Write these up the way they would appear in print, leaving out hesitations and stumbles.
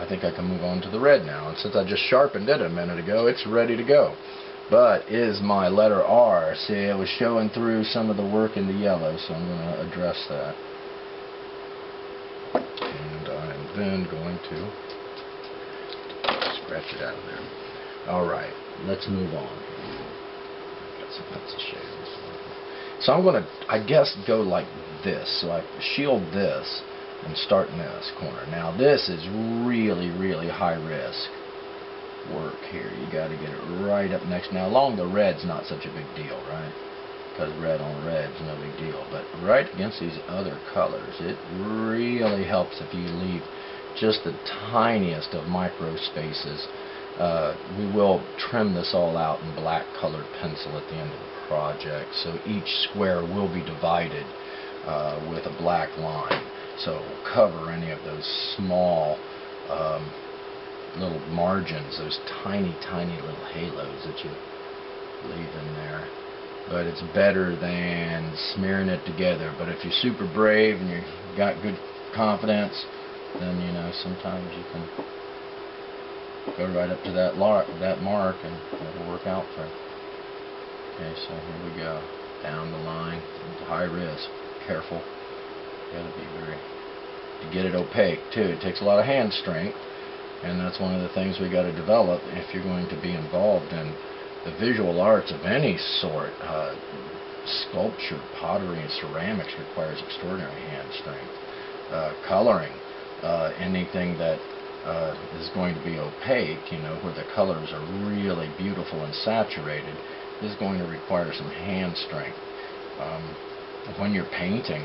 I think I can move on to the red now. And since I just sharpened it a minute ago, it's ready to go. But is my letter R? See, it was showing through some of the work in the yellow, so I'm going to address that. And I'm then going to scratch it out of there. Alright, let's move on. Got some pencil shaders. So I'm going to, I guess, go like this. So I shield this and start in this corner. Now this is really, really high risk work here. You got to get it right up next. Now along the red's not such a big deal, right? Because red on red's no big deal. But right against these other colors, it really helps if you leave just the tiniest of micro spaces. We will trim this all out in black colored pencil at the end of the project. So each square will be divided with a black line. So it will cover any of those small little margins, those tiny, tiny little halos that you leave in there. But it's better than smearing it together. But if you're super brave and you got good confidence, then you know sometimes you can go right up to that mark and it'll work out for you. Okay, so here we go. Down the line. It's high risk. Careful. You gotta be very, to get it opaque too. It takes a lot of hand strength, and that's one of the things we got to develop if you're going to be involved in the visual arts of any sort. Sculpture, pottery, and ceramics requires extraordinary hand strength. Coloring, anything that is going to be opaque, you know, where the colors are really beautiful and saturated, is going to require some hand strength. When you're painting,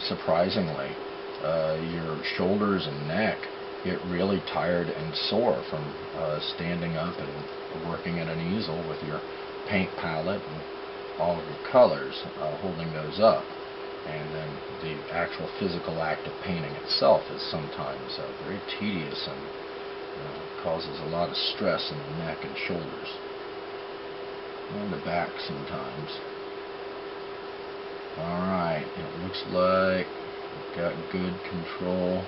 surprisingly, your shoulders and neck get really tired and sore from standing up and working at an easel with your paint palette and all of your colors, holding those up. And then the actual physical act of painting itself is sometimes very tedious and causes a lot of stress in the neck and shoulders. And the back sometimes. Alright, it looks like we've got good control.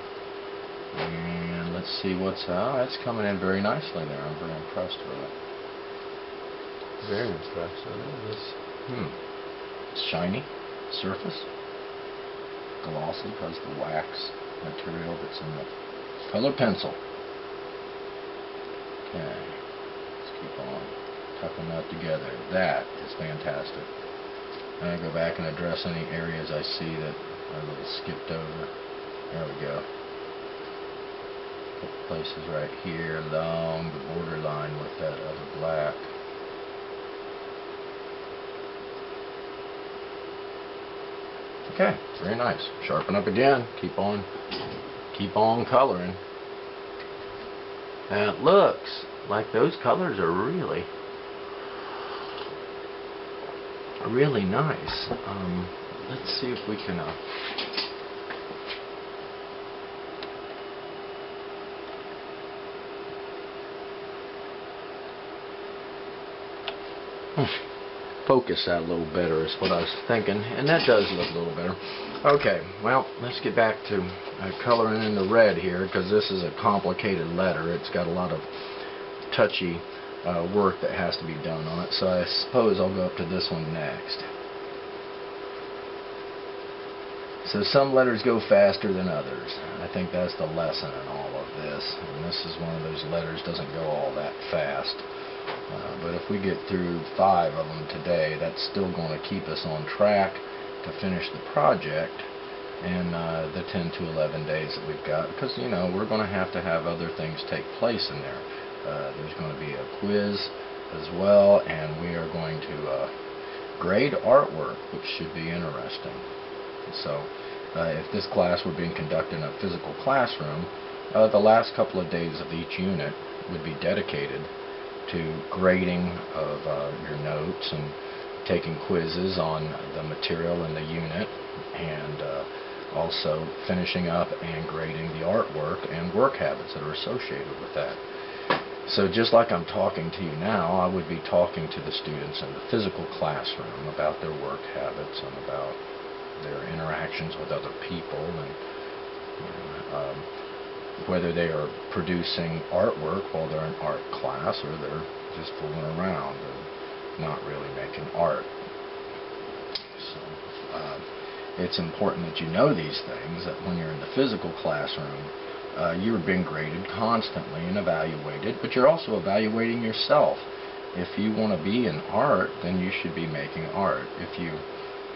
And let's see what's out. It's coming in very nicely there. I'm very impressed with it. Very impressed with it. It's shiny surface. Glossy because the wax material that's in the color pencil. Okay, let's keep on tucking that together. That is fantastic. I'm going to go back and address any areas I see that are a little skipped over. There we go. A couple places right here along the borderline with that other black. Okay, very nice. Sharpen up again. Keep on coloring. And it looks like those colors are really nice. Let's see if we can focus that a little better is what I was thinking, and that does look a little better. Okay, well, let's get back to coloring in the red here, because this is a complicated letter. It's got a lot of touchy work that has to be done on it, so I suppose I'll go up to this one next. So some letters go faster than others. I think that's the lesson in all of this, and this is one of those letters doesn't go all that fast. But if we get through 5 of them today, that's still going to keep us on track to finish the project in the 10 to 11 days that we've got, because you know we're going to have other things take place in there. There's going to be a quiz as well, and we are going to grade artwork, which should be interesting. So if this class were being conducted in a physical classroom, the last couple of days of each unit would be dedicated to grading of your notes and taking quizzes on the material in the unit, and also finishing up and grading the artwork and work habits that are associated with that. So just like I'm talking to you now, I would be talking to the students in the physical classroom about their work habits and about their interactions with other people, and whether they are producing artwork while they're in art class, or they're just fooling around and not really making art. So it's important that you know these things, that when you're in the physical classroom, you're being graded constantly and evaluated, but you're also evaluating yourself. If you want to be in art, then you should be making art. If you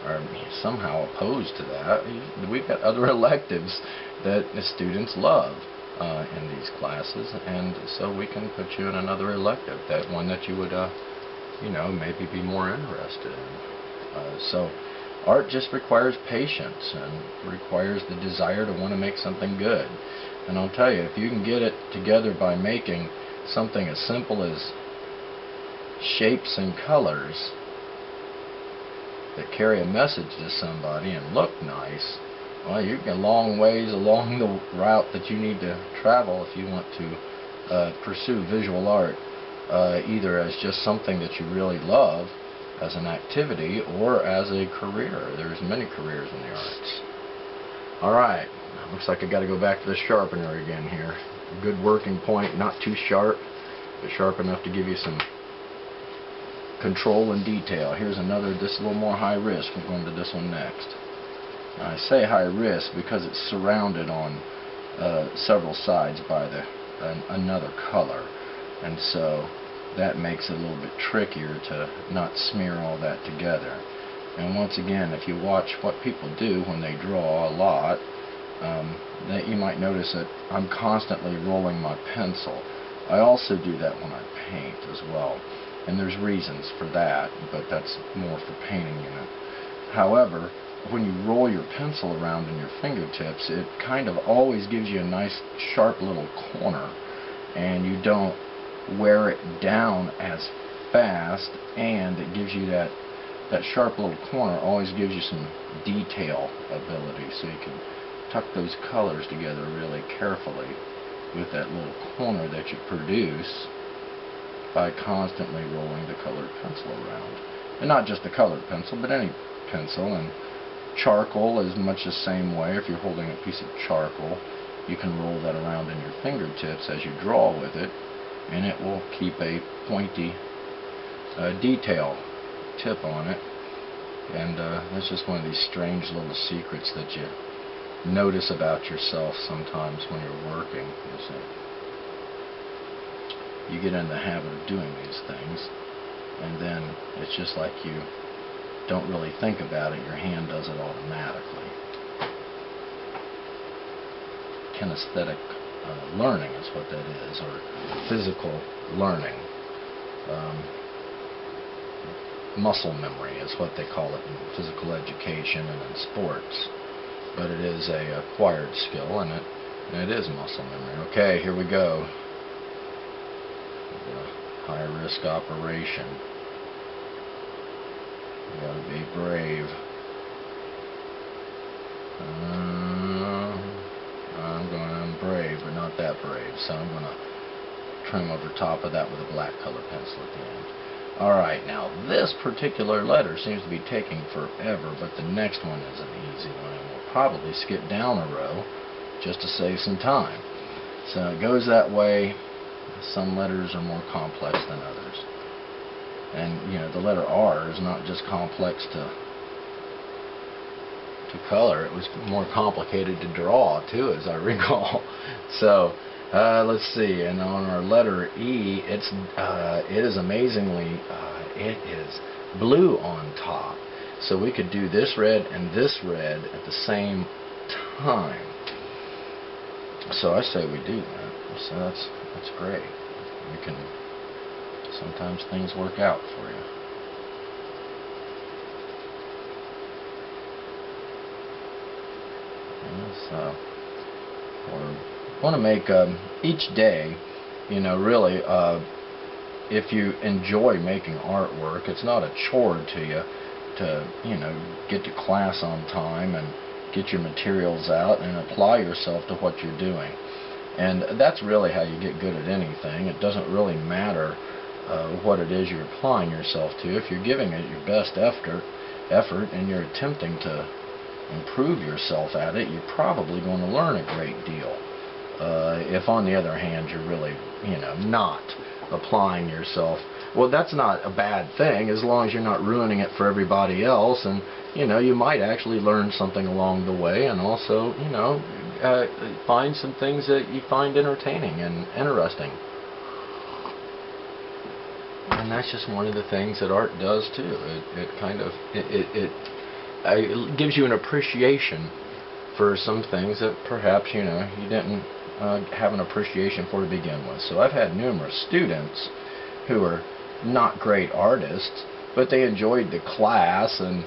are somehow opposed to that, we've got other electives that the students love in these classes, and so we can put you in another elective, that one that you would maybe be more interested in. So art just requires patience and requires the desire to want to make something good. And I'll tell you, if you can get it together by making something as simple as shapes and colors that carry a message to somebody and look nice, well, you get a long ways along the route that you need to travel if you want to pursue visual art, either as just something that you really love as an activity or as a career. There's many careers in the arts. Alright, looks like I got to go back to the sharpener again here. Good working point, not too sharp, but sharp enough to give you some control and detail. Here's another, this a little more high risk. We're going to this one next. Now, I say high risk because it's surrounded on several sides by another color, and so that makes it a little bit trickier to not smear all that together. And once again, if you watch what people do when they draw a lot, that you might notice that I'm constantly rolling my pencil. I also do that when I paint as well. And there's reasons for that, but that's more for painting unit. However, when you roll your pencil around in your fingertips, it kind of always gives you a nice sharp little corner, and you don't wear it down as fast, and it gives you that sharp little corner always gives you some detail ability, so you can tuck those colors together really carefully with that little corner that you produce by constantly rolling the colored pencil around. And not just the colored pencil, but any pencil. And charcoal is much the same way. If you're holding a piece of charcoal, you can roll that around in your fingertips as you draw with it, and it will keep a pointy detail tip on it. And that's just one of these strange little secrets that you notice about yourself sometimes when you're working. You get in the habit of doing these things, and then it's just like you don't really think about it. Your hand does it automatically. Kinesthetic learning is what that is, or physical learning. Muscle memory is what they call it in physical education and in sports. But it is a acquired skill, and it is muscle memory. Okay, here we go. High risk operation. You gotta be brave. I'm brave, but not that brave, so I'm gonna trim over top of that with a black color pencil at the end. Alright, now this particular letter seems to be taking forever, but the next one is an easy one, and we'll probably skip down a row just to save some time. So it goes that way. Some letters are more complex than others. And, the letter R is not just complex to color. It was more complicated to draw, too, as I recall. So, let's see. And on our letter E, it is amazingly, it is blue on top. So we could do this red and this red at the same time. So I say we do that. So that's great. You can, sometimes things work out for you. So we want to make each day, really, if you enjoy making artwork, it's not a chore to you to, get to class on time and get your materials out and apply yourself to what you're doing. And that's really how you get good at anything. It doesn't really matter what it is you're applying yourself to. If you're giving it your best effort and you're attempting to improve yourself at it, you're probably going to learn a great deal. If on the other hand you're really, not applying yourself, well, that's not a bad thing as long as you're not ruining it for everybody else, and you might actually learn something along the way, and also find some things that you find entertaining and interesting. And that's just one of the things that art does too. It gives you an appreciation for some things that perhaps you didn't have an appreciation for to begin with. So I've had numerous students who are not great artists, but they enjoyed the class, and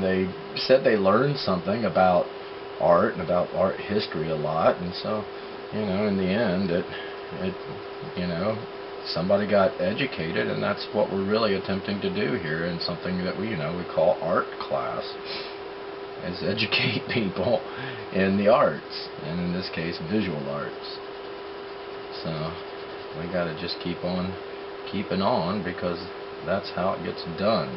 they said they learned something about art and about art history a lot. And so in the end somebody got educated, and that's what we're really attempting to do here in something that we call art class, is educate people in the arts, and in this case visual arts. So we got to just keep on keeping on, because that's how it gets done.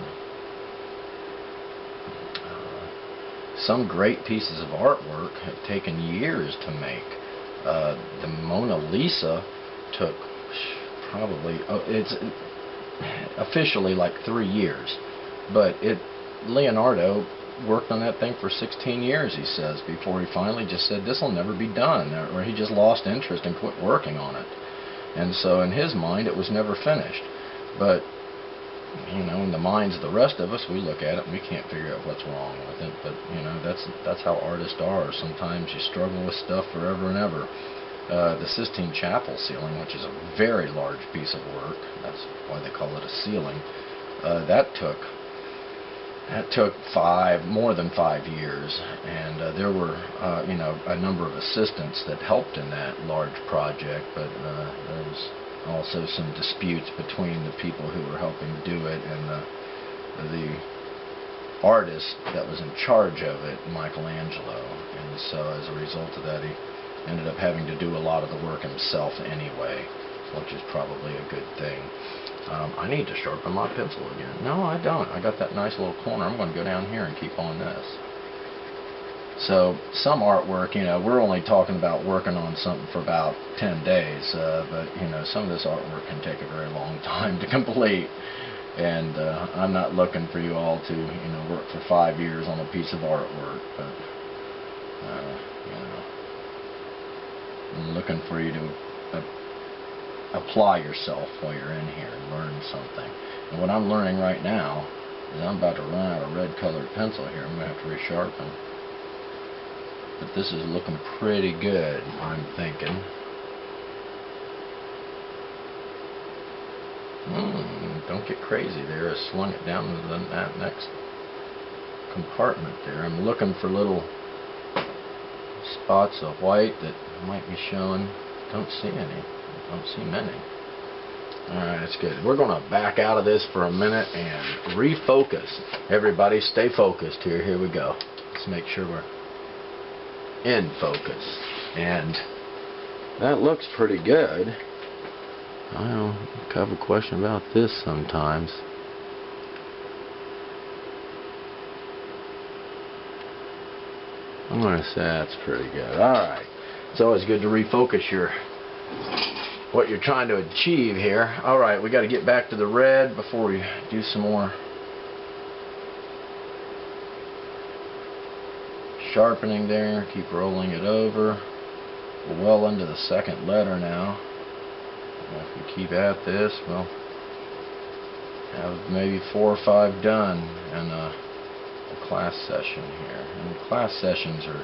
Some great pieces of artwork have taken years to make. The Mona Lisa took probably, it's officially like 3 years, but Leonardo worked on that thing for 16 years, he says, before he finally just said this will never be done, or he just lost interest and quit working on it. And so in his mind it was never finished. But in the minds of the rest of us, we look at it and we can't figure out what's wrong with it. But that's how artists are. Sometimes you struggle with stuff forever and ever. The Sistine Chapel ceiling, which is a very large piece of work, that's why they call it a ceiling, that took more than 5 years, and there were a number of assistants that helped in that large project, but there was also some disputes between the people who were helping do it and the artist that was in charge of it, Michelangelo. And so as a result of that, he ended up having to do a lot of the work himself anyway, which is probably a good thing. I need to sharpen my pencil again. No, I don't. I got that nice little corner. I'm going to go down here and keep on this. So some artwork, we're only talking about working on something for about 10 days, but some of this artwork can take a very long time to complete. And I'm not looking for you all to work for 5 years on a piece of artwork, but I'm looking for you to apply yourself while you're in here and learn something. And what I'm learning right now is I'm about to run out of red colored pencil here. I'm going to have to resharpen. But this is looking pretty good, I'm thinking. Don't get crazy there. I swung it down to that next compartment there. I'm looking for little spots of white that might be showing. Don't see any. Don't see many. Alright, that's good. We're going to back out of this for a minute and refocus. Everybody stay focused here. Here we go. Let's make sure we're in focus. And that looks pretty good. I have a question about this sometimes. I'm going to say that's pretty good. Alright. It's always good to refocus what you're trying to achieve here. Alright, we got to get back to the red before we do some more sharpening there. Keep rolling it over. We're well into the second letter now. If we keep at this, we'll have maybe 4 or 5 done in a class session here. And class sessions are,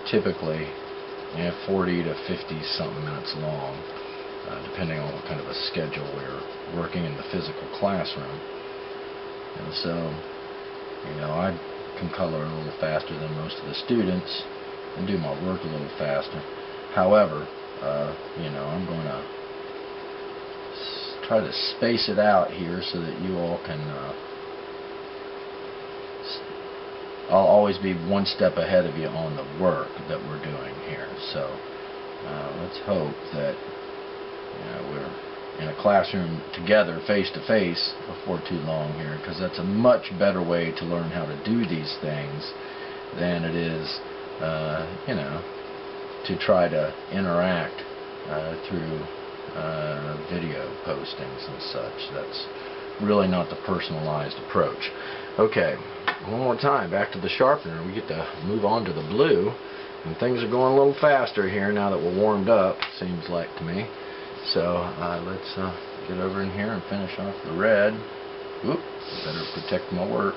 typically 40 to 50 something minutes long, depending on what kind of a schedule we're working in the physical classroom. And so, I can color a little faster than most of the students and do my work a little faster. However, I'm going to try to space it out here so that you all can I'll always be one step ahead of you on the work that we're doing here. So let's hope that we're in a classroom together face to face before too long here, because that's a much better way to learn how to do these things than it is you know, to try to interact through video postings and such. That's really not the personalized approach. Okay, one more time, back to the sharpener. We get to move on to the blue, and things are going a little faster here now that we're warmed up, seems like to me. So let's get over in here and finish off the red. Oop, better protect my work.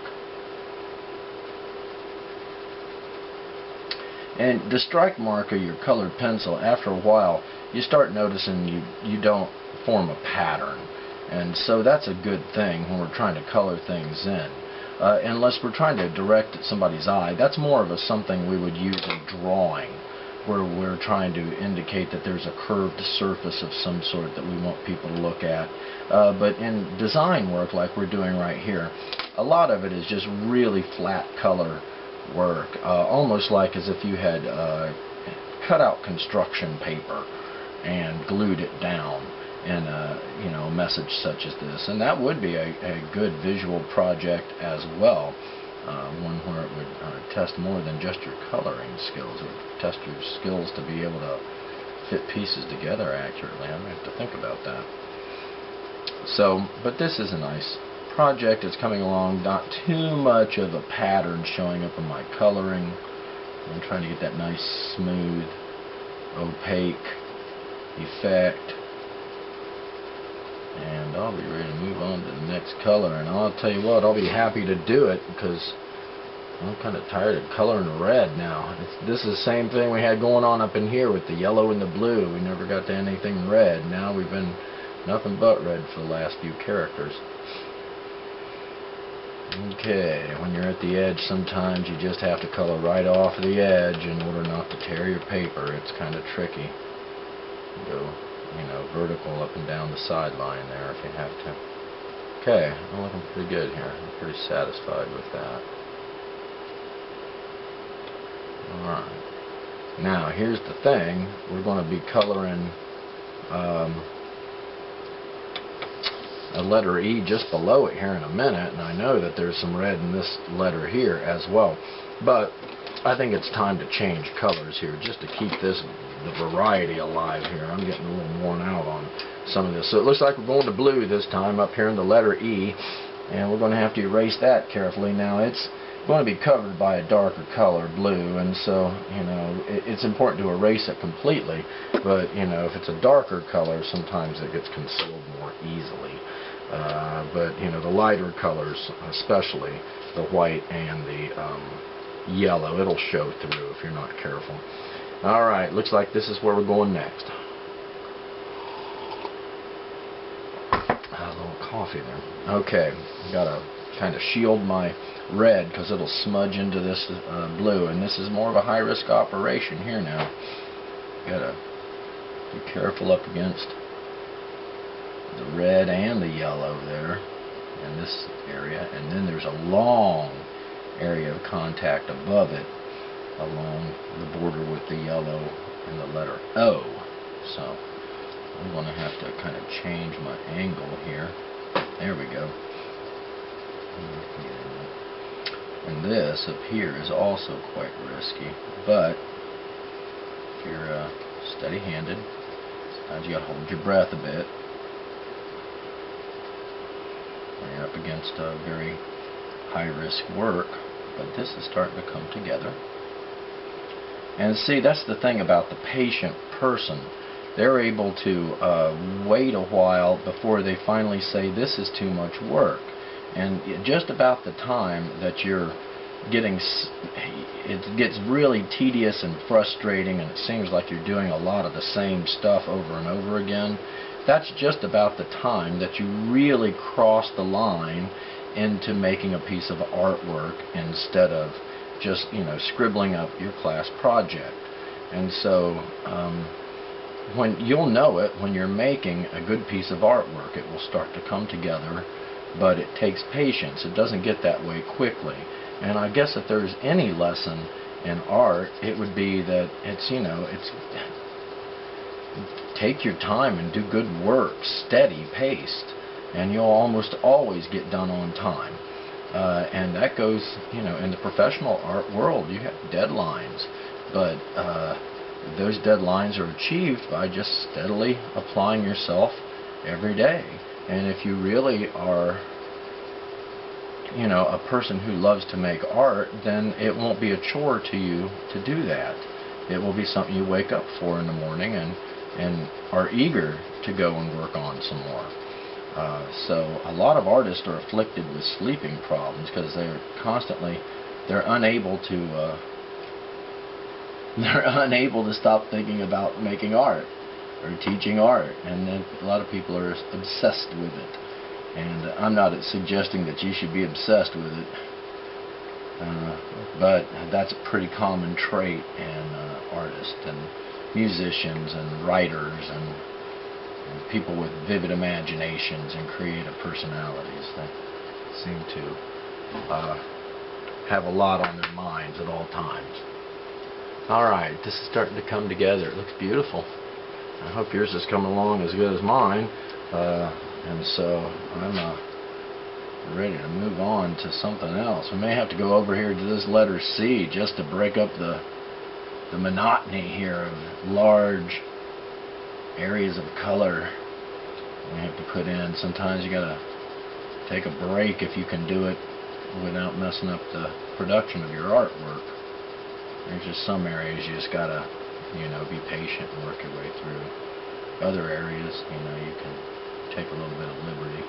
And the strike mark of your colored pencil, after a while, you start noticing you don't form a pattern. And so that's a good thing when we're trying to color things in. Unless we're trying to direct at somebody's eye, that's more of a something we would use in drawing, where we're trying to indicate that there's a curved surface of some sort that we want people to look at. But in design work like we're doing right here, a lot of it is just really flat color work, almost like as if you had cut out construction paper and glued it down in a, you know, message such as this. And that would be a good visual project as well, one where it would test more than just your coloring skills. It would test your skills to be able to fit pieces together accurately. I'm going to have to think about that. So, but this is a nice project. It's coming along, not too much of a pattern showing up in my coloring. I'm trying to get that nice smooth opaque effect, and I'll be ready to move on to the next color. And I'll tell you what, I'll be happy to do it because I'm kind of tired of coloring red now. This is the same thing we had going on up in here with the yellow and the blue. We never got to anything red. Now we've been nothing but red for the last few characters. Okay, when you're at the edge, sometimes you just have to color right off the edge in order not to tear your paper. It's kind of tricky. Go, you know, vertical up and down the sideline there if you have to. Okay, I'm looking pretty good here. I'm pretty satisfied with that. Alright. Now, here's the thing. We're going to be coloring a letter E just below it here in a minute, and I know that there's some red in this letter here as well. But I think it's time to change colors here just to keep the variety alive here. I'm getting a little worn out on some of this. So it looks like we're going to blue this time up here in the letter E, and we're going to have to erase that carefully. Now it's going to be covered by a darker color, blue, and so, you know, it's important to erase it completely, but, you know, if it's a darker color, sometimes it gets concealed more easily. But, you know, the lighter colors, especially the white and the yellow, it'll show through if you're not careful. Alright, looks like this is where we're going next. A little coffee there. Okay, gotta kind of shield my red because it'll smudge into this blue, and this is more of a high-risk operation here now. Gotta be careful up against the red and the yellow there in this area, and then there's a long area of contact above it along the border with the yellow and the letter O. So I'm going to have to kind of change my angle here. There we go. And this up here is also quite risky, but if you're steady-handed, sometimes you got to hold your breath a bit when you're up against very high-risk work. But this is starting to come together. And see, that's the thing about the patient person. They're able to wait a while before they finally say this is too much work. And just about the time that you're getting, it gets really tedious and frustrating, and it seems like you're doing a lot of the same stuff over and over again. That's just about the time that you really cross the line into making a piece of artwork instead of just, you know, scribbling up your class project. And so when you'll know it when you're making a good piece of artwork, it will start to come together, but it takes patience. It doesn't get that way quickly. And I guess if there's any lesson in art, it would be that it's, you know, it's take your time and do good work, steady paced, and you'll almost always get done on time. And that goes, you know, in the professional art world, you have deadlines. But those deadlines are achieved by just steadily applying yourself every day. And if you really are, you know, a person who loves to make art, then it won't be a chore to you to do that. It will be something you wake up for in the morning and are eager to go and work on some more. So a lot of artists are afflicted with sleeping problems because they're unable to stop thinking about making art or teaching art, and then a lot of people are obsessed with it. And I'm not suggesting that you should be obsessed with it, but that's a pretty common trait in artists and musicians and writers and people with vivid imaginations and creative personalities that seem to have a lot on their minds at all times. Alright, this is starting to come together. It looks beautiful. I hope yours is coming along as good as mine. And so I'm ready to move on to something else. We may have to go over here to this letter C just to break up the monotony here of large areas of color we have to put in. Sometimes you gotta take a break if you can do it without messing up the production of your artwork. There's just some areas you just gotta, you know, be patient and work your way through. Other areas, you know, you can take a little bit of liberty.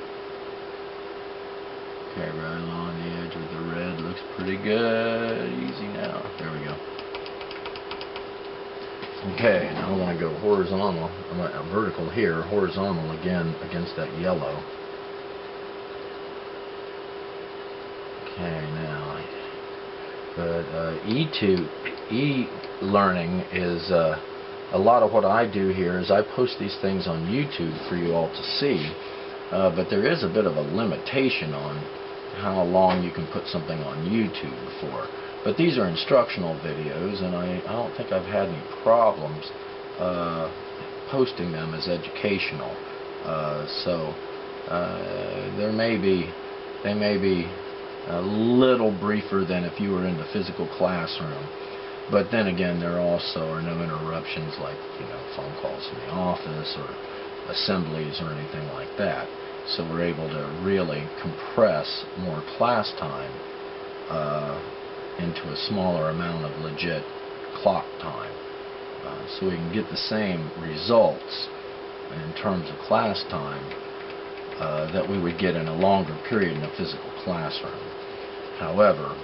Okay, right along the edge with the red looks pretty good. Easy now. There we go. Okay, now I want to go horizontal. I'm vertical here, horizontal again against that yellow. Okay, now, but e-learning is a lot of what I do here is I post these things on YouTube for you all to see, but there is a bit of a limitation on how long you can put something on YouTube for. But these are instructional videos, and I don't think I've had any problems posting them as educational. So they may be a little briefer than if you were in the physical classroom. But then again, there also are no interruptions like, you know, phone calls from the office or assemblies or anything like that. So we're able to really compress more class time into a smaller amount of legit clock time. So we can get the same results in terms of class time that we would get in a longer period in a physical classroom. However,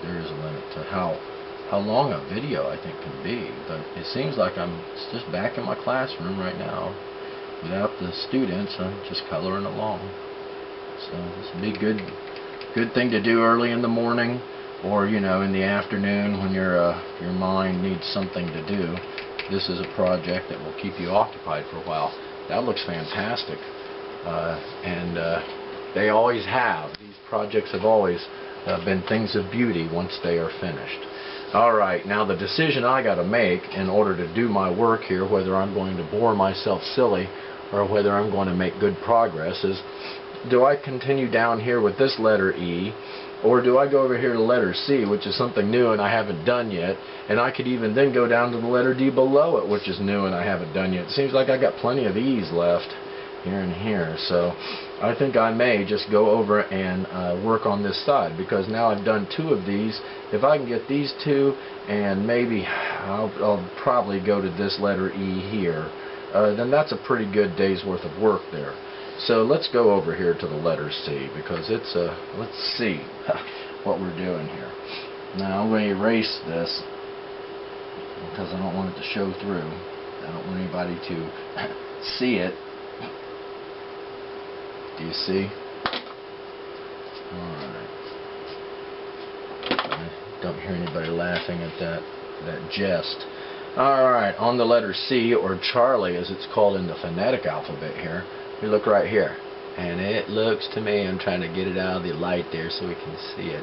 there is a limit to how long a video I think can be, but it seems like I'm just back in my classroom right now without the students. I'm just coloring along. So this would be good thing to do early in the morning, or, you know, in the afternoon when your mind needs something to do. This is a project that will keep you occupied for a while. That looks fantastic, and they always have. These projects have always been things of beauty once they are finished. Alright, now the decision I got to make in order to do my work here, whether I'm going to bore myself silly or whether I'm going to make good progress, is do I continue down here with this letter E, or do I go over here to letter C, which is something new and I haven't done yet, and I could even then go down to the letter D below it, which is new and I haven't done yet. It seems like I got plenty of E's left here and here, so I think I may just go over and work on this side, because now I've done two of these. If I can get these two, and maybe I'll probably go to this letter E here, then that's a pretty good day's worth of work there. So let's go over here to the letter C, because it's let's see what we're doing here. Now I'm going to erase this because I don't want it to show through. I don't want anybody to see it. Do you see? Alright. I don't hear anybody laughing at that jest. Alright, on the letter C, or Charlie as it's called in the phonetic alphabet here, we look right here. And it looks to me, I'm trying to get it out of the light there so we can see it.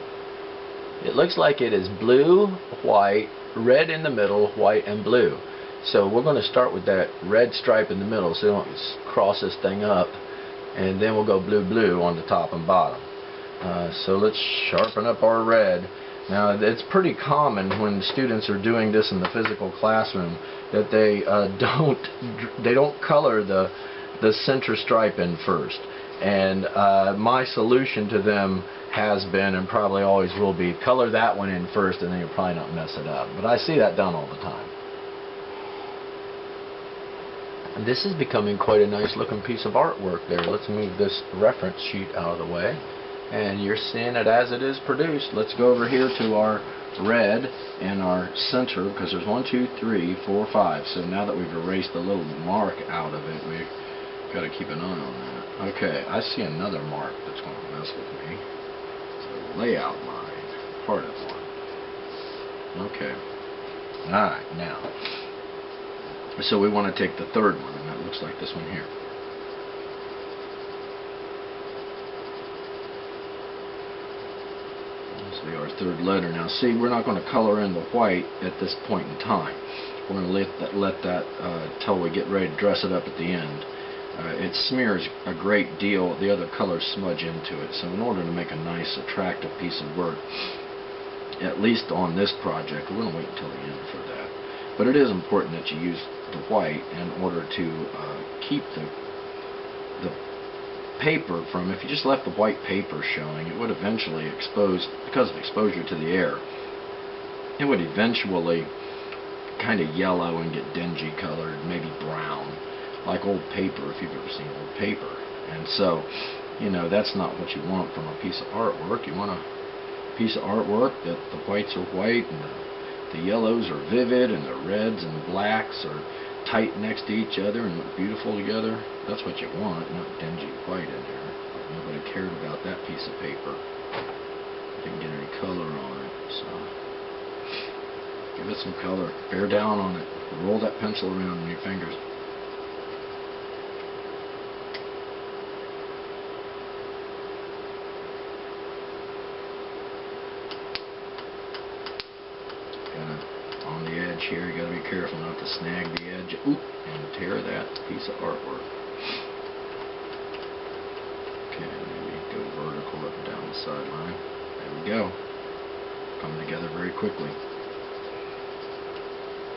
It looks like it is blue, white, red in the middle, white and blue. So we're going to start with that red stripe in the middle so we don't cross this thing up. And then we'll go blue blue on the top and bottom. So let's sharpen up our red. Now, it's pretty common when students are doing this in the physical classroom that they don't color the center stripe in first. And my solution to them has been, and probably always will be, color that one in first, and then you'll probably not mess it up. But I see that done all the time. And this is becoming quite a nice looking piece of artwork there. Let's move this reference sheet out of the way. And you're seeing it as it is produced. Let's go over here to our red and our center, because there's 1, 2, 3, 4, 5. So now that we've erased the little mark out of it, we've got to keep an eye on that. Okay, I see another mark that's going to mess with me. It's a layout line, part of one. Okay. Alright, now. So we want to take the third one, and that looks like this one here. Our third letter. Now see, we're not going to color in the white at this point in time. We're going to let that till we get ready to dress it up at the end. It smears a great deal, the other colors smudge into it. So in order to make a nice attractive piece of work, at least on this project, we're going to wait until the end for that. But it is important that you use the white in order to keep the paper from, if you just left the white paper showing, it would eventually expose, because of exposure to the air, it would eventually kind of yellow and get dingy colored, maybe brown, like old paper, if you've ever seen old paper. And so, you know, that's not what you want from a piece of artwork. You want a piece of artwork that the whites are white and the yellows are vivid and the reds and blacks are tight next to each other and look beautiful together. That's what you want, not dingy white in there. Nobody cared about that piece of paper. Didn't get any color on it, so give it some color. Bear down on it. Roll that pencil around in your fingers. On the edge here, you got to be careful not to snag the edge and tear that piece of artwork. Okay, maybe go vertical up and down the sideline. There we go. Come together very quickly.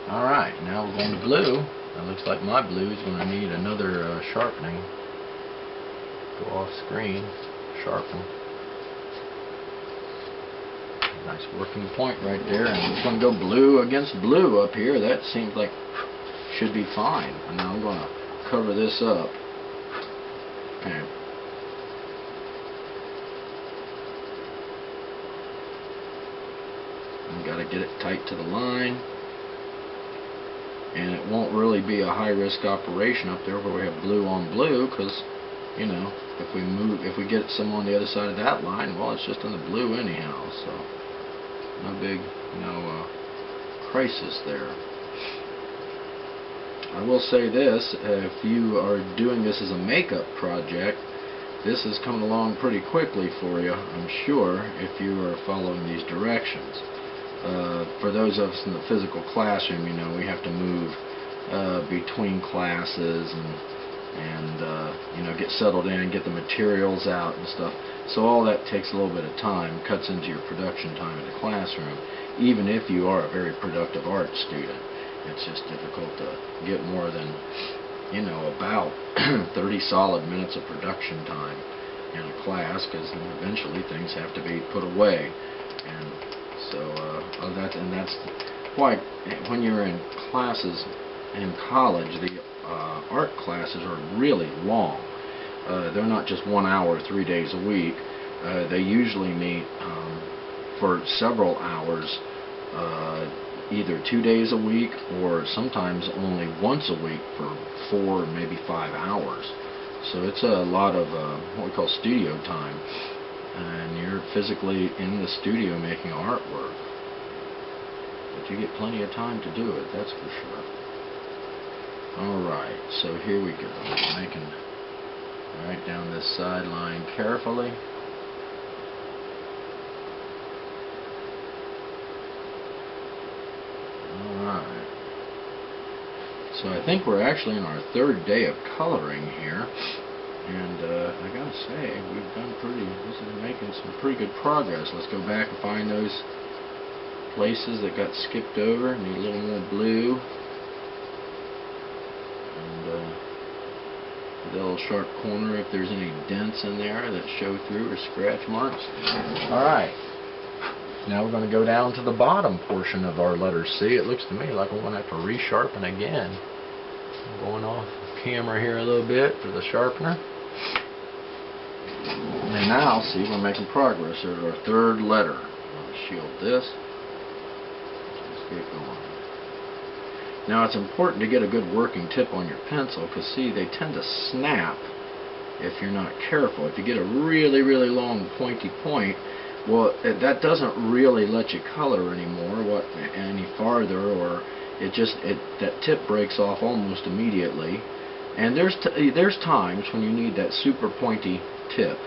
Alright, now we're going to blue. It looks like my blue is going to need another sharpening. Go off screen, sharpen. Nice working point right there, and we're going to go blue against blue up here. That seems like should be fine. And now I'm going to cover this up. Okay. I've got to get it tight to the line, and it won't really be a high-risk operation up there where we have blue on blue, because, you know, if we get some on the other side of that line, well, it's just in the blue anyhow, so no big, crisis there. I will say this, if you are doing this as a makeup project, this is coming along pretty quickly for you, I'm sure, if you are following these directions. For those of us in the physical classroom, you know, we have to move between classes and you know, get settled in, get the materials out and stuff. So all that takes a little bit of time, cuts into your production time in the classroom, even if you are a very productive art student. It's just difficult to get more than, you know, about 30 solid minutes of production time in a class, because eventually things have to be put away. And so that's why when you're in classes in college, the art classes are really long. They're not just 1 hour, 3 days a week. They usually meet for several hours, either 2 days a week or sometimes only once a week for 4, maybe 5 hours. So it's a lot of what we call studio time, and you're physically in the studio making artwork. But you get plenty of time to do it, that's for sure. Alright, so here we go. Making right down this sideline carefully. Alright. So I think we're actually in our third day of coloring here. And I gotta say, we've done this is making some pretty good progress. Let's go back and find those places that got skipped over. Need a little more blue. And the little sharp corner if there's any dents in there that show through or scratch marks. Alright. Now we're going to go down to the bottom portion of our letter C. It looks to me like we're going to have to resharpen again. I'm going off camera here a little bit for the sharpener. And now, see, we're making progress. There's our third letter. I'm going to shield this. Let's get going. Now it's important to get a good working tip on your pencil because, see, they tend to snap if you're not careful. If you get a really, really long pointy point, well, that doesn't really let you color anymore any farther, or that tip breaks off almost immediately. And there's times when you need that super pointy tip.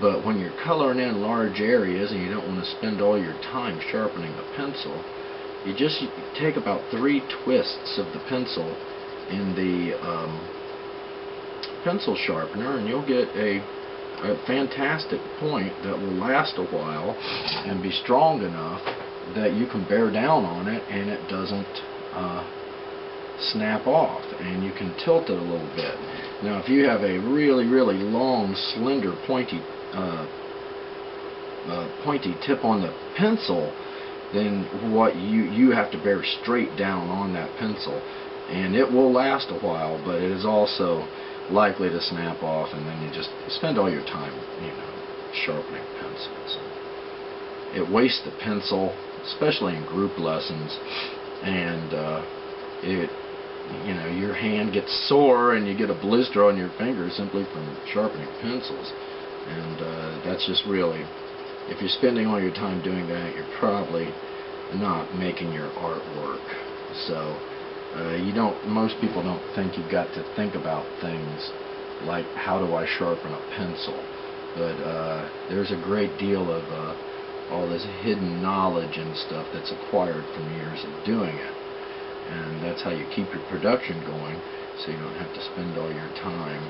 But when you're coloring in large areas and you don't want to spend all your time sharpening the pencil, you just take about 3 twists of the pencil in the pencil sharpener, and you'll get a fantastic point that will last a while and be strong enough that you can bear down on it and it doesn't snap off, and you can tilt it a little bit. Now if you have a really, really long, slender, pointy tip on the pencil, then what you have to bear straight down on that pencil, and it will last a while, but it is also likely to snap off, and then you just spend all your time, sharpening pencils. It wastes the pencil, especially in group lessons, and your hand gets sore and you get a blister on your finger simply from sharpening pencils. And that's just really, if you're spending all your time doing that, you're probably not making your artwork. So most people don't think you've got to think about things like, how do I sharpen a pencil? But there's a great deal of all this hidden knowledge and stuff that's acquired from years of doing it. And that's how you keep your production going, so you don't have to spend all your time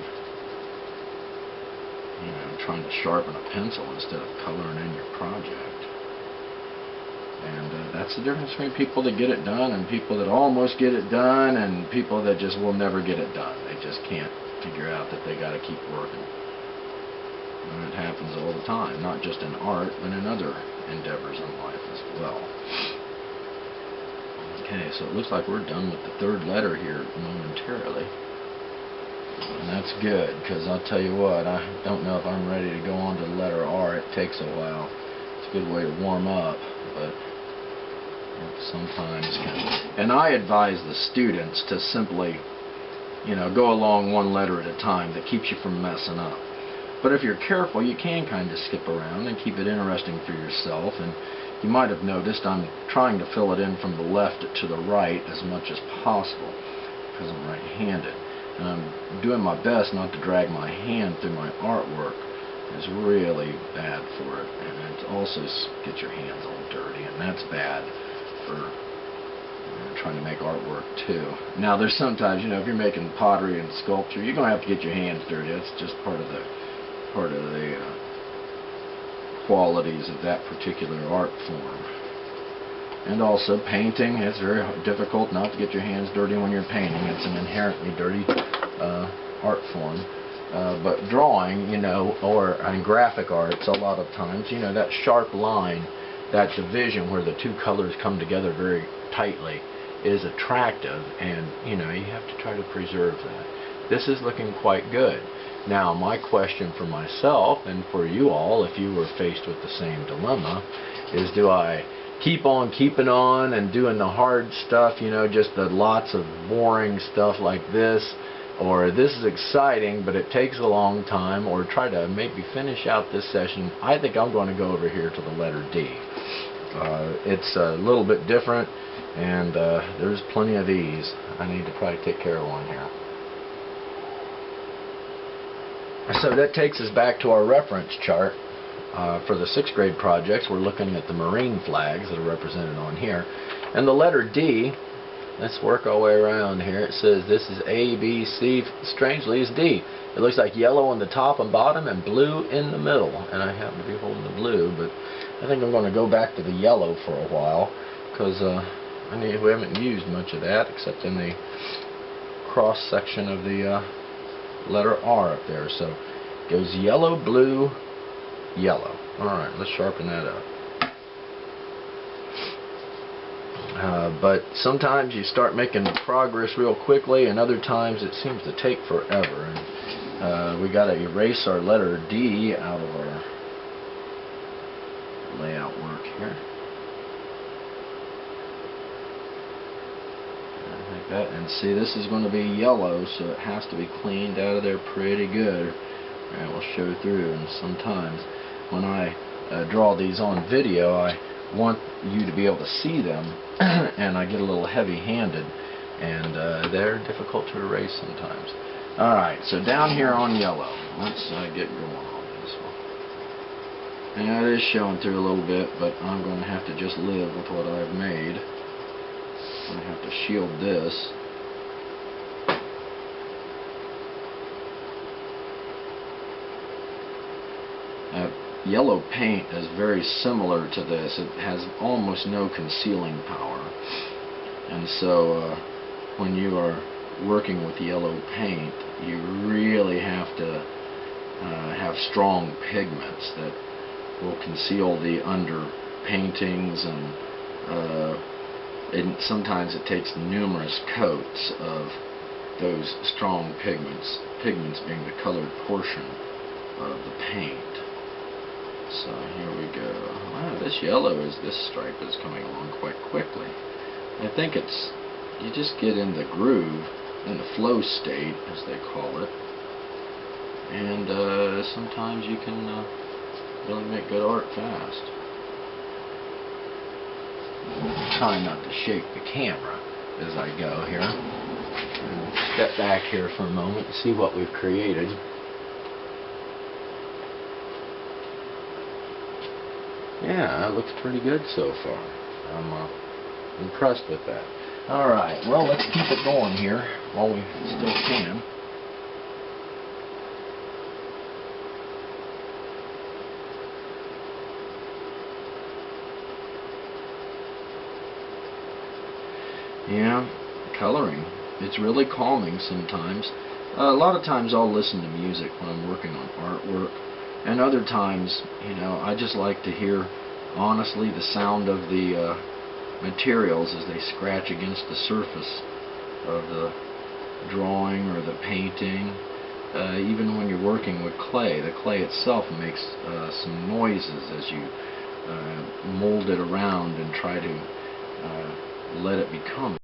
trying to sharpen a pencil instead of coloring in your project. And that's the difference between people that get it done and people that almost get it done, and people that just will never get it done. They just can't figure out that they got to keep working. And it happens all the time, not just in art, but in other endeavors in life as well. Okay, so it looks like we're done with the third letter here momentarily. And that's good, because I'll tell you what, I don't know if I'm ready to go on to the letter R. It takes a while. It's a good way to warm up, but it sometimes can. And I advise the students to simply, go along one letter at a time. That keeps you from messing up. But if you're careful, you can kind of skip around and keep it interesting for yourself. And you might have noticed I'm trying to fill it in from the left to the right as much as possible, because I'm right-handed. And I'm doing my best not to drag my hand through my artwork. It's really bad for it, and it also gets your hands all dirty, and that's bad for trying to make artwork too. Now there's sometimes, if you're making pottery and sculpture, you're going to have to get your hands dirty. That's just part of the qualities of that particular art form. And also painting, it's very difficult not to get your hands dirty when you're painting. It's an inherently dirty art form. But drawing, or in graphic arts, a lot of times, that sharp line, that division where the two colors come together very tightly is attractive, and you have to try to preserve that. This is looking quite good. Now my question for myself and for you all, if you were faced with the same dilemma, is do I keep on keeping on and doing the hard stuff, just the lots of boring stuff like this, or this is exciting but it takes a long time, or try to maybe finish out this session? I think I'm going to go over here to the letter D. It's a little bit different, and there's plenty of these. I need to probably take care of one here. So that takes us back to our reference chart. For the 6th grade projects, we're looking at the marine flags that are represented on here. And the letter D, let's work our way around here. It says this is A, B, C, strangely is D. It looks like yellow on the top and bottom and blue in the middle. And I happen to be holding the blue, but I think I'm going to go back to the yellow for a while, because we haven't used much of that except in the cross section of the letter R up there. So it goes yellow, blue, yellow. Alright, let's sharpen that up. But sometimes you start making progress real quickly, and other times it seems to take forever. And we got to erase our letter D out of our layout work here. Like that. And see, this is going to be yellow, so it has to be cleaned out of there pretty good. And we'll show through. And sometimes when I draw these on video, I want you to be able to see them, and I get a little heavy-handed, and they're difficult to erase sometimes. Alright, so down here on yellow, let's get going on this one. And it is showing through a little bit, but I'm going to have to just live with what I've made. I'm going to have to shield this. Yellow paint is very similar to this. It has almost no concealing power, and so when you are working with yellow paint, you really have to have strong pigments that will conceal the under paintings, and sometimes it takes numerous coats of those strong pigments being the colored portion of the paint. So here we go. Wow, this stripe is coming along quite quickly. I think you just get in the groove, in the flow state, as they call it, and sometimes you can really make good art fast. Try not to shake the camera as I go here. Step back here for a moment and see what we've created. Yeah, that looks pretty good so far. I'm impressed with that. Alright, well, let's keep it going here while we still can. Yeah, coloring. It's really calming sometimes. A lot of times I'll listen to music when I'm working on artwork. And other times, I just like to hear, honestly, the sound of the materials as they scratch against the surface of the drawing or the painting. Even when you're working with clay, the clay itself makes some noises as you mold it around and try to let it become